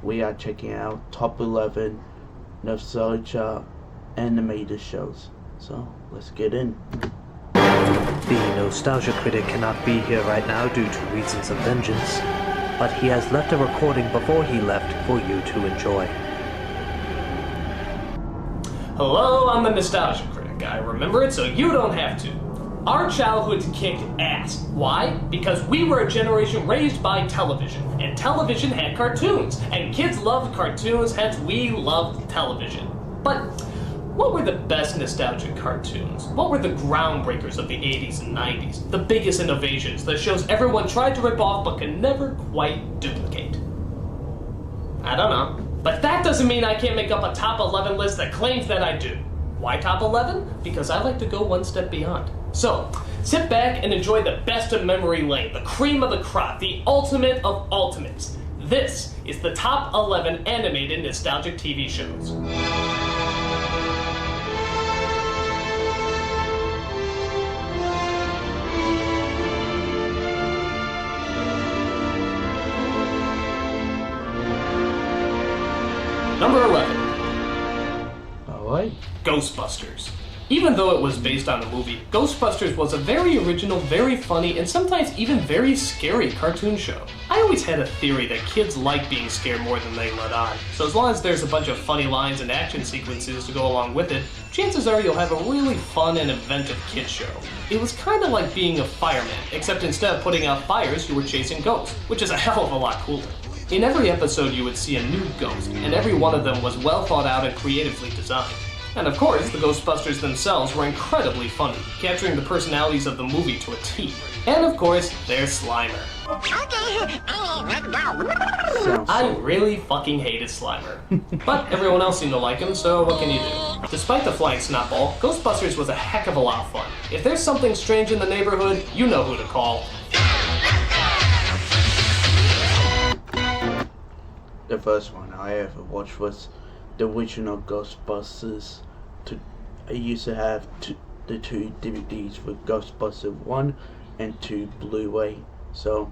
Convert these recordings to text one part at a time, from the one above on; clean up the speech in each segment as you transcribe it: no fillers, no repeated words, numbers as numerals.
we are checking out top 11 nostalgia animated shows. So let's get in. The nostalgia critic cannot be here right now due to reasons of vengeance, but he has left a recording before he left for you to enjoy. Hello, I'm the nostalgia critic. I remember it so you don't have to. Our childhoods kicked ass. Why? Because we were a generation raised by television, and television had cartoons, and kids loved cartoons, hence we loved television. But what were the best nostalgic cartoons? What were the groundbreakers of the 80s and 90s? The biggest innovations, the shows everyone tried to rip off but could never quite duplicate? I don't know. But that doesn't mean I can't make up a top 11 list that claims that I do. Why top 11? Because I like to go one step beyond. So, sit back and enjoy the best of memory lane, the cream of the crop, the ultimate of ultimates. This is the top 11 animated nostalgic TV shows. Number 11. Alright. Ghostbusters. Even though it was based on a movie, Ghostbusters was a very original, very funny, and sometimes even very scary cartoon show. I always had a theory that kids like being scared more than they let on, so as long as there's a bunch of funny lines and action sequences to go along with it, chances are you'll have a really fun and inventive kids show. It was kind of like being a fireman, except instead of putting out fires, you were chasing ghosts, which is a hell of a lot cooler. In every episode you would see a new ghost, and every one of them was well thought out and creatively designed. And of course, the Ghostbusters themselves were incredibly funny, capturing the personalities of the movie to a T. And of course, there's Slimer. I really fucking hated Slimer. But everyone else seemed to like him, so what can you do? Despite the flying snotball, Ghostbusters was a heck of a lot of fun. If there's something strange in the neighborhood, you know who to call. The first one I ever watched was the original Ghostbusters. I used to have the two DVDs with Ghostbusters 1 and 2 Blu-ray. So,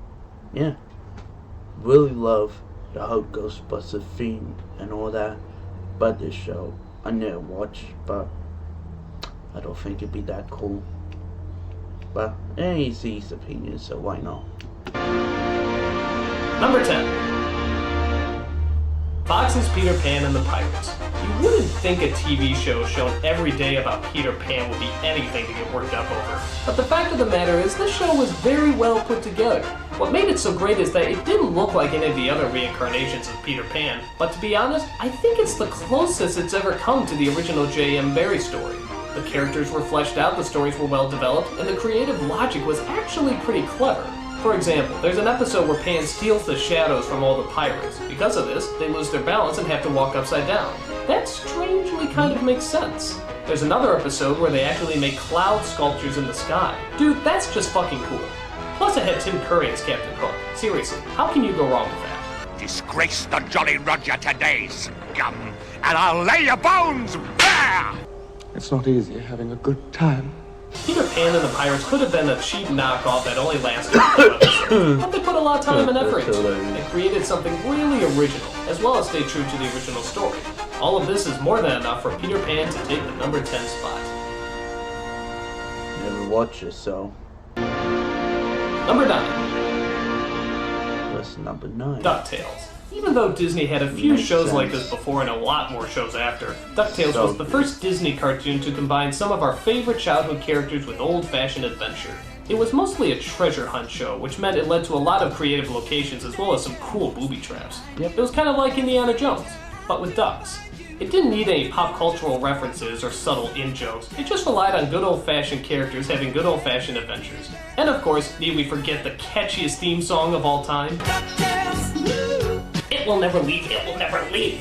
yeah. Really love the whole Ghostbusters theme and all that. But this show, I never watched, but I don't think it'd be that cool. But, he's his opinion, so why not? Number 10. Fox's Peter Pan and the Pirates. You wouldn't think a TV show shown every day about Peter Pan would be anything to get worked up over. But the fact of the matter is, this show was very well put together. What made it so great is that it didn't look like any of the other reincarnations of Peter Pan, but to be honest, I think it's the closest it's ever come to the original J.M. Barrie story. The characters were fleshed out, the stories were well developed, and the creative logic was actually pretty clever. For example, there's an episode where Pan steals the shadows from all the pirates. Because of this, they lose their balance and have to walk upside down. That strangely kind of makes sense. There's another episode where they actually make cloud sculptures in the sky. Dude, that's just fucking cool. Plus it had Tim Curry as Captain Hook. Seriously, how can you go wrong with that? Disgrace the Jolly Roger today, scum, and I'll lay your bones bare! It's not easy having a good time. Peter Pan and the Pirates could have been a cheap knockoff that only lasted a few episodes, but they put a lot of time and effort into it, and created something really original, as well as stay true to the original story. All of this is more than enough for Peter Pan to take the number 10 spot. Never watched it, so. Number 9. That's number 9. DuckTales. Even though Disney had a few shows like this before and a lot more shows after, DuckTales was the first Disney cartoon to combine some of our favorite childhood characters with old-fashioned adventure. It was mostly a treasure hunt show, which meant it led to a lot of creative locations as well as some cool booby traps. It was kind of like Indiana Jones, but with ducks. It didn't need any pop cultural references or subtle in-jokes, it just relied on good old-fashioned characters having good old-fashioned adventures. And of course, need we forget the catchiest theme song of all time? It will never leave, it will never leave.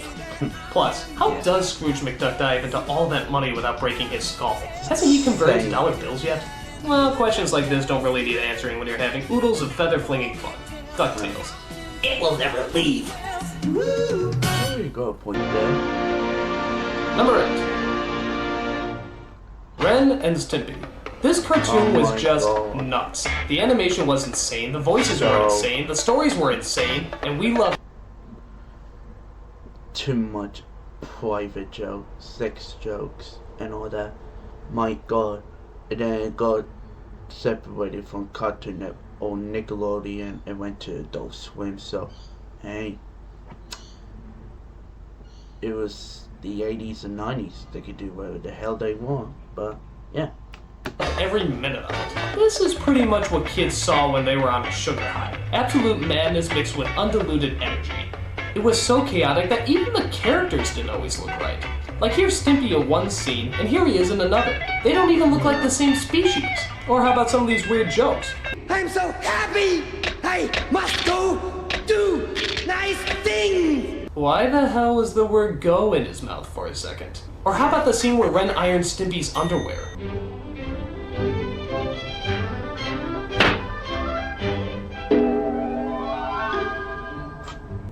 Plus, how does Scrooge McDuck dive into all that money without breaking his skull? Hasn't he converted to dollar bills yet? Well, questions like this don't really need answering when you're having oodles of feather-flinging fun. DuckTales. It will never leave. There you go, point there. Number 8. Ren and Stimpy. This cartoon was just nuts. The animation was insane, the voices were insane, the stories were insane, and we loved... too much private jokes, sex jokes, and all that. My God. And then it got separated from Cartoon Network or Nickelodeon and went to Adult Swim. So, hey, it was the 80s and 90s. They could do whatever the hell they want. But, yeah. Every minute of it. This is pretty much what kids saw when they were on a sugar high. Absolute madness mixed with undiluted energy. It was so chaotic that even the characters didn't always look right. Like here's Stimpy in one scene, and here he is in another. They don't even look like the same species. Or how about some of these weird jokes? I'm so happy! I must go do nice things! Why the hell was the word go in his mouth for a second? Or how about the scene where Ren irons Stimpy's underwear?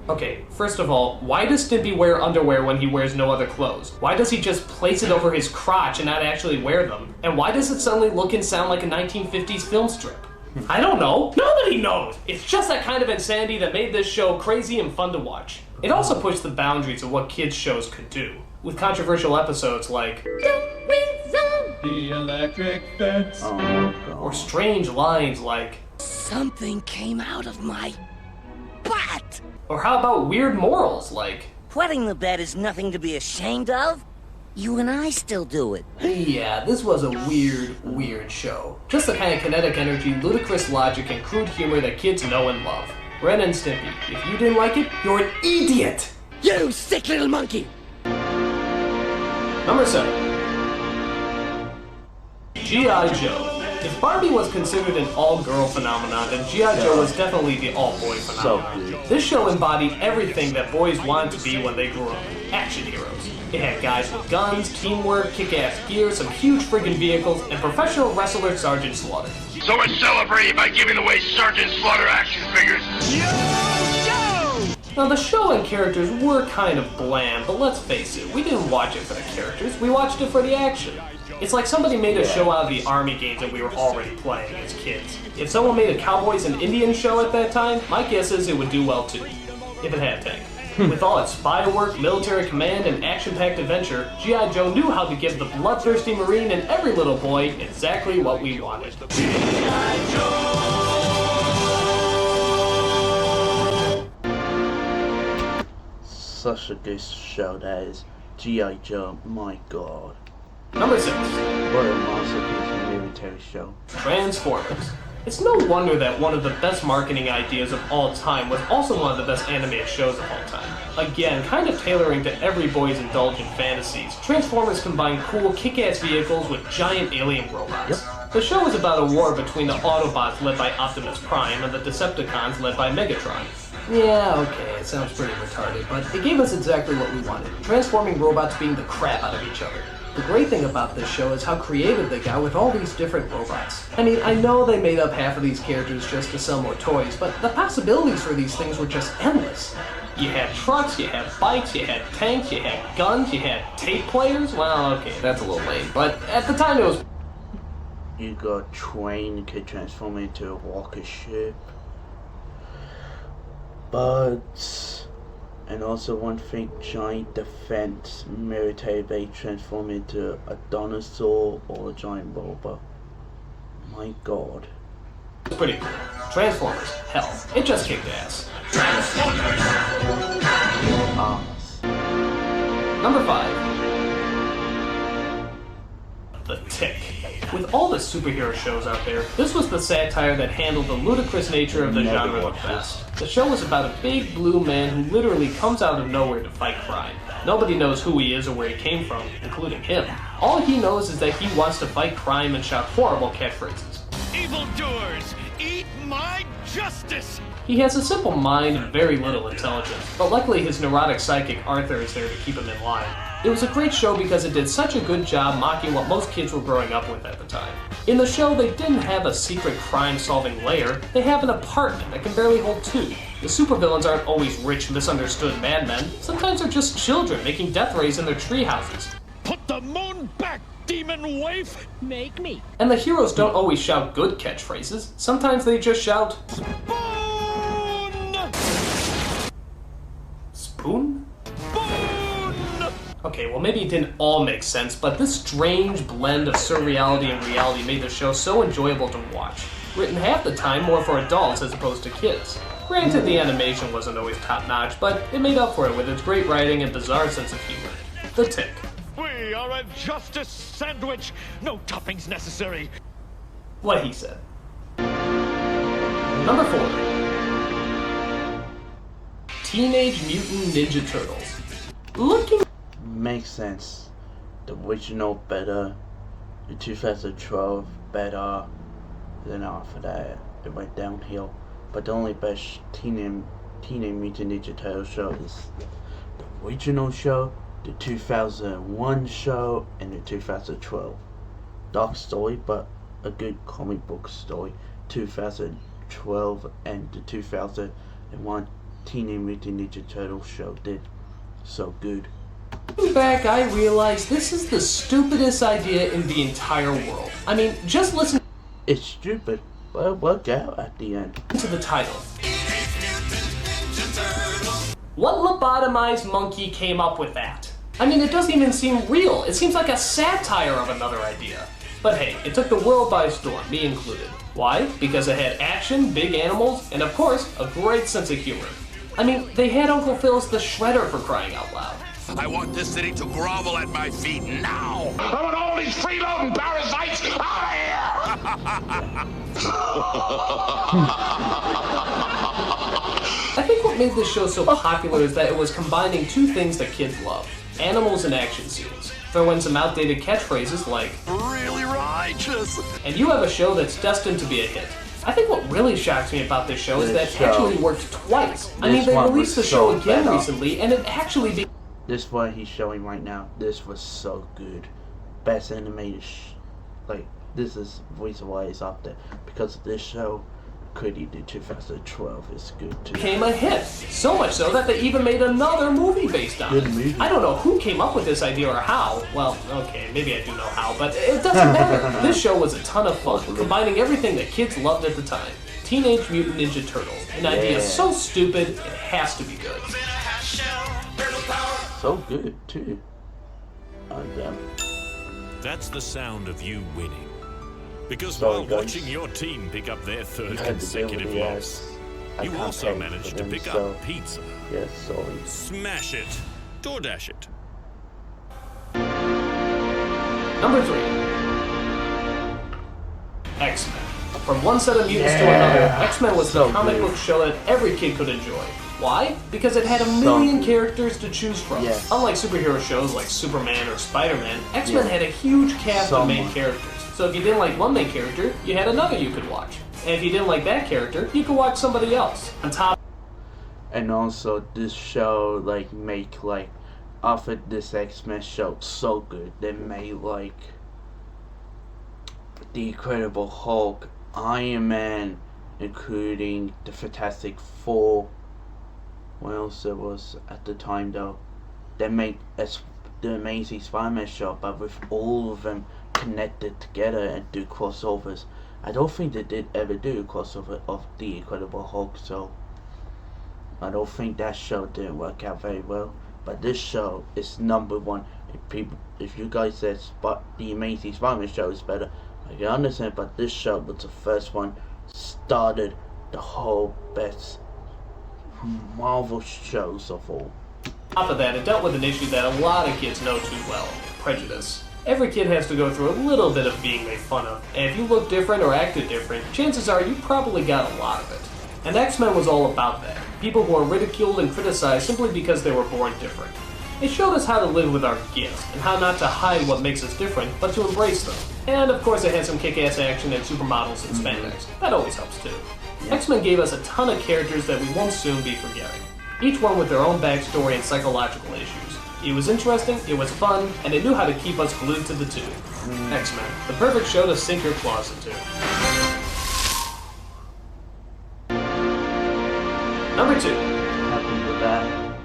Okay, first of all, why does Stimpy wear underwear when he wears no other clothes? Why does he just place it over his crotch and not actually wear them? And why does it suddenly look and sound like a 1950s film strip? I don't know. Nobody knows! It's just that kind of insanity that made this show crazy and fun to watch. It also pushed the boundaries of what kids' shows could do, with controversial episodes like The electric fence. or strange lines like Something came out of my butt! or how about weird morals like Wetting the bed is nothing to be ashamed of. You and I still do it. yeah, this was a weird show. Just the kind of kinetic energy, ludicrous logic, and crude humor that kids know and love. Ren and Stimpy, if you didn't like it, you're an idiot! You sick little monkey! Number 7. G.I. Joe. If Barbie was considered an all-girl phenomenon, then G.I. Joe was definitely the all-boy phenomenon. So This show embodied everything that boys wanted to be when they grew up. Action heroes. It had guys with guns, teamwork, kick-ass gear, some huge friggin' vehicles, and professional wrestler Sergeant Slaughter. So we're celebrating by giving away Sergeant Slaughter action figures. Now the show and characters were kind of bland, but let's face it, we didn't watch it for the characters, we watched it for the action. It's like somebody made a show out of the army games that we were already playing as kids. If someone made a Cowboys and Indians show at that time, my guess is it would do well too. If it had a tank. With all its spy work, military command, and action-packed adventure, G.I. Joe knew how to give the bloodthirsty Marine and every little boy exactly what we wanted. such a good show that is. G.I. Joe, my God. Number 6. What a masterpiece military show. Transformers. It's no wonder that one of the best marketing ideas of all time was also one of the best animated shows of all time. Again, kind of tailoring to every boy's indulgent fantasies, Transformers combine cool, kick-ass vehicles with giant alien robots. The show is about a war between the Autobots led by Optimus Prime and the Decepticons led by Megatron. Yeah, okay, it sounds pretty retarded, but it gave us exactly what we wanted, transforming robots being the crap out of each other. The great thing about this show is how creative they got with all these different robots. I mean, I know they made up half of these characters just to sell more toys, but the possibilities for these things were just endless. You had trucks, you had bikes, you had tanks, you had guns, you had tape players. Well, okay, that's a little lame, but at the time it was... You got train could transform into a walker ship. But... And also one thing, giant defense military base transform into a dinosaur or a giant robot. My God. pretty cool. Transformers, hell, it just kicked ass. Number 5. The Tick. With all the superhero shows out there, this was the satire that handled the ludicrous nature of the genre the best. The show was about a big blue man who literally comes out of nowhere to fight crime. Nobody knows who he is or where he came from, including him. All he knows is that he wants to fight crime and shout horrible catchphrases. Evildoers, eat my justice! He has a simple mind and very little intelligence, but luckily his neurotic psychic Arthur is there to keep him in line. It was a great show because it did such a good job mocking what most kids were growing up with at the time. In the show, they didn't have a secret crime-solving lair, they have an apartment that can barely hold 2. The supervillains aren't always rich, misunderstood madmen. Sometimes they're just children making death rays in their tree houses. Put the moon back, demon waif! Make me. And the heroes don't always shout good catchphrases. Sometimes they just shout... Spoon! Spoon? Spoon! Okay, well maybe it didn't all make sense, but this strange blend of surreality and reality made the show so enjoyable to watch. Written half the time more for adults as opposed to kids. Granted, the animation wasn't always top-notch, but it made up for it with its great writing and bizarre sense of humor. The Tick. We are a justice sandwich. No toppings necessary. What he said. Number 4. Teenage Mutant Ninja Turtles. Looking... Makes sense. The original better. The 2012 better. Then after that, it went downhill. But the only best Teenage Mutant Ninja Turtles show is the original show, the 2001 show, and the 2012. Dark story, but a good comic book story. 2012 and the 2001 Teenage Mutant Ninja Turtles show did so good. Looking back, I realized this is the stupidest idea in the entire world. I mean, just listen. It's stupid, but it worked out at the end. To the title. What lobotomized monkey came up with that? I mean, it doesn't even seem real. It seems like a satire of another idea. But hey, it took the world by storm, me included. Why? Because it had action, big animals, and of course, a great sense of humor. I mean, they had Uncle Phil's the Shredder for crying out loud. I want this city to grovel at my feet now. I want all these freeloading parasites out of here. I think what made this show so popular is that it was combining two things that kids love. Animals and action scenes. Throw in some outdated catchphrases like, Really righteous. and you have a show that's destined to be a hit. I think what really shocks me about this show is that it actually worked twice. I mean, they released the show again recently, and it actually be... This one he's showing right now, this was so good. Best animated this is the reason why it's up there. Because of this show, Critic the 2012 is good too. Became a hit. So much so that they even made another movie based on it. Good movie. I don't know who came up with this idea or how. Well, okay, maybe I do know how, but it doesn't matter. This show was a ton of fun, combining everything that kids loved at the time. Teenage Mutant Ninja Turtles. An idea so stupid, it has to be good. So good too. That's the sound of you winning. Because Sorry, while guys. watching your team pick up their third I had to deal with consecutive the loss, ads. I you can't also pay managed for to them, pick so- up pizza. Yes, sorry. Smash it. DoorDash it. Number 3. X-Men. From one set of mutants to another, X-Men was So the comic good. book show that every kid could enjoy. Why? Because it had a million characters to choose from. Yes. Unlike superhero shows like Superman or Spider-Man, X-Men Yeah. had a huge cast of main much. characters. So if you didn't like one main character, you had another you could watch. And if you didn't like that character, you could watch somebody else. On top And also this show offered this X-Men show so good. They made the Incredible Hulk, Iron Man, including the Fantastic Four. What else there was at the time though? They made the Amazing Spider-Man show, but with all of them connected together and do crossovers. I don't think they did ever do a crossover of the Incredible Hulk, so I don't think that show didn't work out very well. But this show is #1. If you guys said the Amazing Spider-Man show is better, I can understand. But this show was the first one, started the whole best Marvel shows of all. of that, it dealt with an issue that a lot of kids know too well: prejudice. Every kid has to go through a little bit of being made fun of, and if you look different or acted different, chances are you probably got a lot of it. And X-Men was all about that. People who are ridiculed and criticized simply because they were born different. It showed us how to live with our gifts, and how not to hide what makes us different, but to embrace them. And of course it had some kick-ass action and supermodels and spandex. That always helps too. X-Men gave us a ton of characters that we won't soon be forgetting. Each one with their own backstory and psychological issues. It was interesting, it was fun, and it knew how to keep us glued to the tube. X-Men, the perfect show to sink your claws into. Number 2. Happy with that.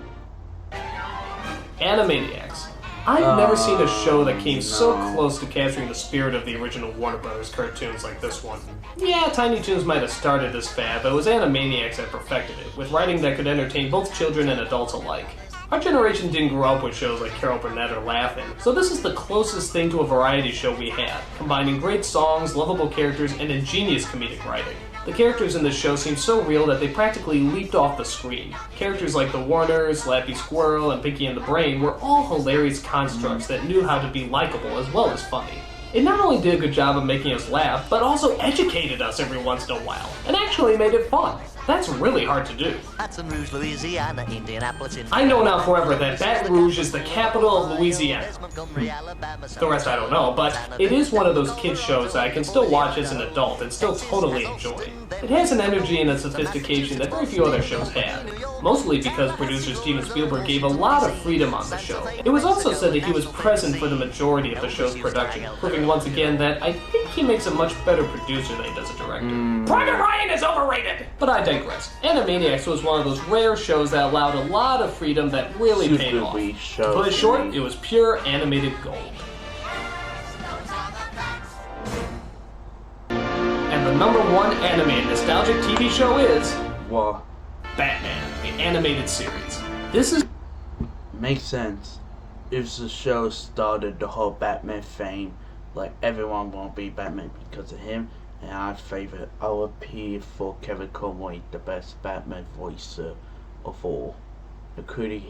Animaniacs. I've never seen a show that came so close to capturing the spirit of the original Warner Brothers cartoons like this one. Yeah, Tiny Toons might have started this fad, but it was Animaniacs that perfected it, with writing that could entertain both children and adults alike. Our generation didn't grow up with shows like Carol Burnett or Laugh-In, so this is the closest thing to a variety show we had, combining great songs, lovable characters, and ingenious comedic writing. The characters in this show seem so real that they practically leaped off the screen. Characters like the Warners, Slappy Squirrel, and Pinky and the Brain were all hilarious constructs that knew how to be likable as well as funny. It not only did a good job of making us laugh, but also educated us every once in a while, and actually made it fun. That's really hard to do. Baton Rouge, Louisiana, Indianapolis, I know now forever that Baton Rouge is the capital of Louisiana. The rest I don't know, but it is one of those kids shows that I can still watch as an adult and still totally enjoy. It has an energy and a sophistication that very few other shows have, mostly because producer Steven Spielberg gave a lot of freedom on the show. It was also said that he was present for the majority of the show's production, proving once again that I think he makes a much better producer than he does a director. Private Ryan is overrated! But I digress. Animaniacs was one of those rare shows that allowed a lot of freedom that really paid off. To put it short, it was pure animated gold. And the number one animated nostalgic TV show is... What? Batman, the animated series. This is... Makes sense. If the show started the whole Batman fame, like everyone won't be Batman because of him, and our favorite LP for Kevin Conroy, the best Batman voicer of all. Including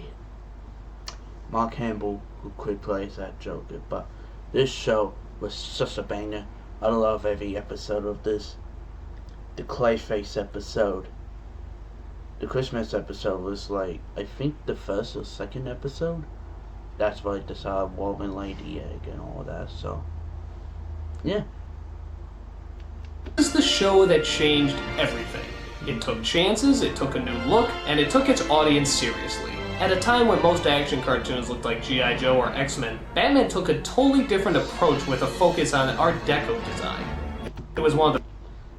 Mark Hamill, who could play that Joker. But this show was such a banger. I love every episode of this. The Clayface episode. The Christmas episode was like, I think the first or second episode. That's why they saw Woman Lady Egg and all that, so yeah. This is the show that changed everything. It took chances, it took a new look, and it took its audience seriously. At a time when most action cartoons looked like G.I. Joe or X-Men, Batman took a totally different approach with a focus on Art Deco design. It was one of the...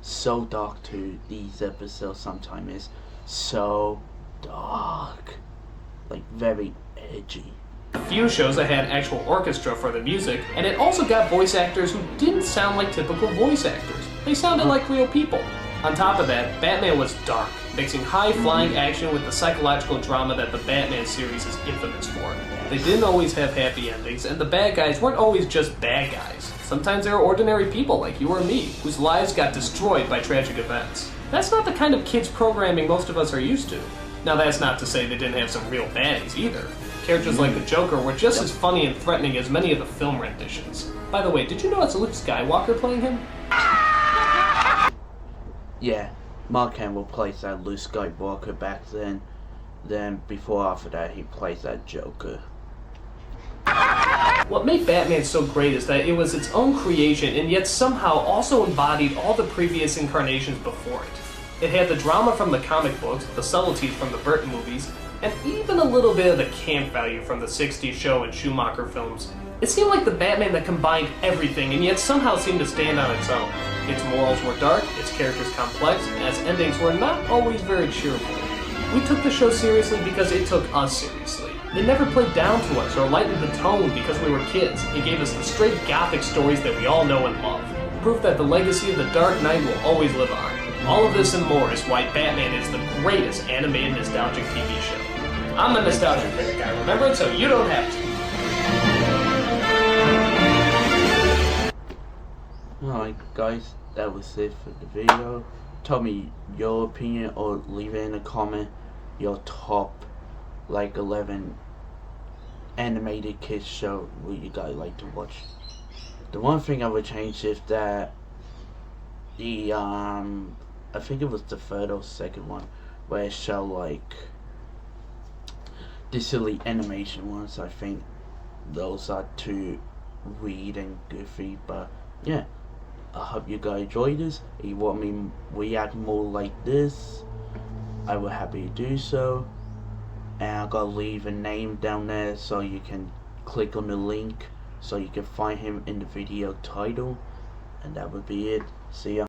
So dark too, these episodes sometimes is so dark. Like very edgy. Few shows that had actual orchestra for the music, and it also got voice actors who didn't sound like typical voice actors. They sounded like real people. On top of that, Batman was dark, mixing high-flying action with the psychological drama that the Batman series is infamous for. They didn't always have happy endings, and the bad guys weren't always just bad guys. Sometimes they were ordinary people like you or me, whose lives got destroyed by tragic events. That's not the kind of kids programming most of us are used to. Now that's not to say they didn't have some real baddies either. Characters like the Joker were just as funny and threatening as many of the film renditions. By the way, did you know it's Luke Skywalker playing him? Yeah, Mark Hamill plays that Luke Skywalker back then. Then before after that he plays that Joker. What made Batman so great is that it was its own creation and yet somehow also embodied all the previous incarnations before it. It had the drama from the comic books, the subtleties from the Burton movies, and even a little bit of the camp value from the 60s show and Schumacher films. It seemed like the Batman that combined everything and yet somehow seemed to stand on its own. Its morals were dark, its characters complex, and its endings were not always very cheerful. We took the show seriously because it took us seriously. It never played down to us or lightened the tone because we were kids. It gave us the straight gothic stories that we all know and love. Proof that the legacy of the Dark Knight will always live on. All of this and more is why Batman is the greatest animated nostalgic TV show. I'm the Nostalgia Critic. I remember it so you don't have to. Alright guys, that was it for the video. Tell me your opinion or leave it in a comment your top like 11 animated kids show what you guys like to watch. The one thing I would change is that the I think it was the third or second one where it showed like the silly animation ones. I think those are too weird and goofy, but yeah, I hope you guys enjoyed this. If you want me to react more like this, I will happy to do so. And I'm gonna leave a name down there so you can click on the link so you can find him in the video title. And that would be it. See ya.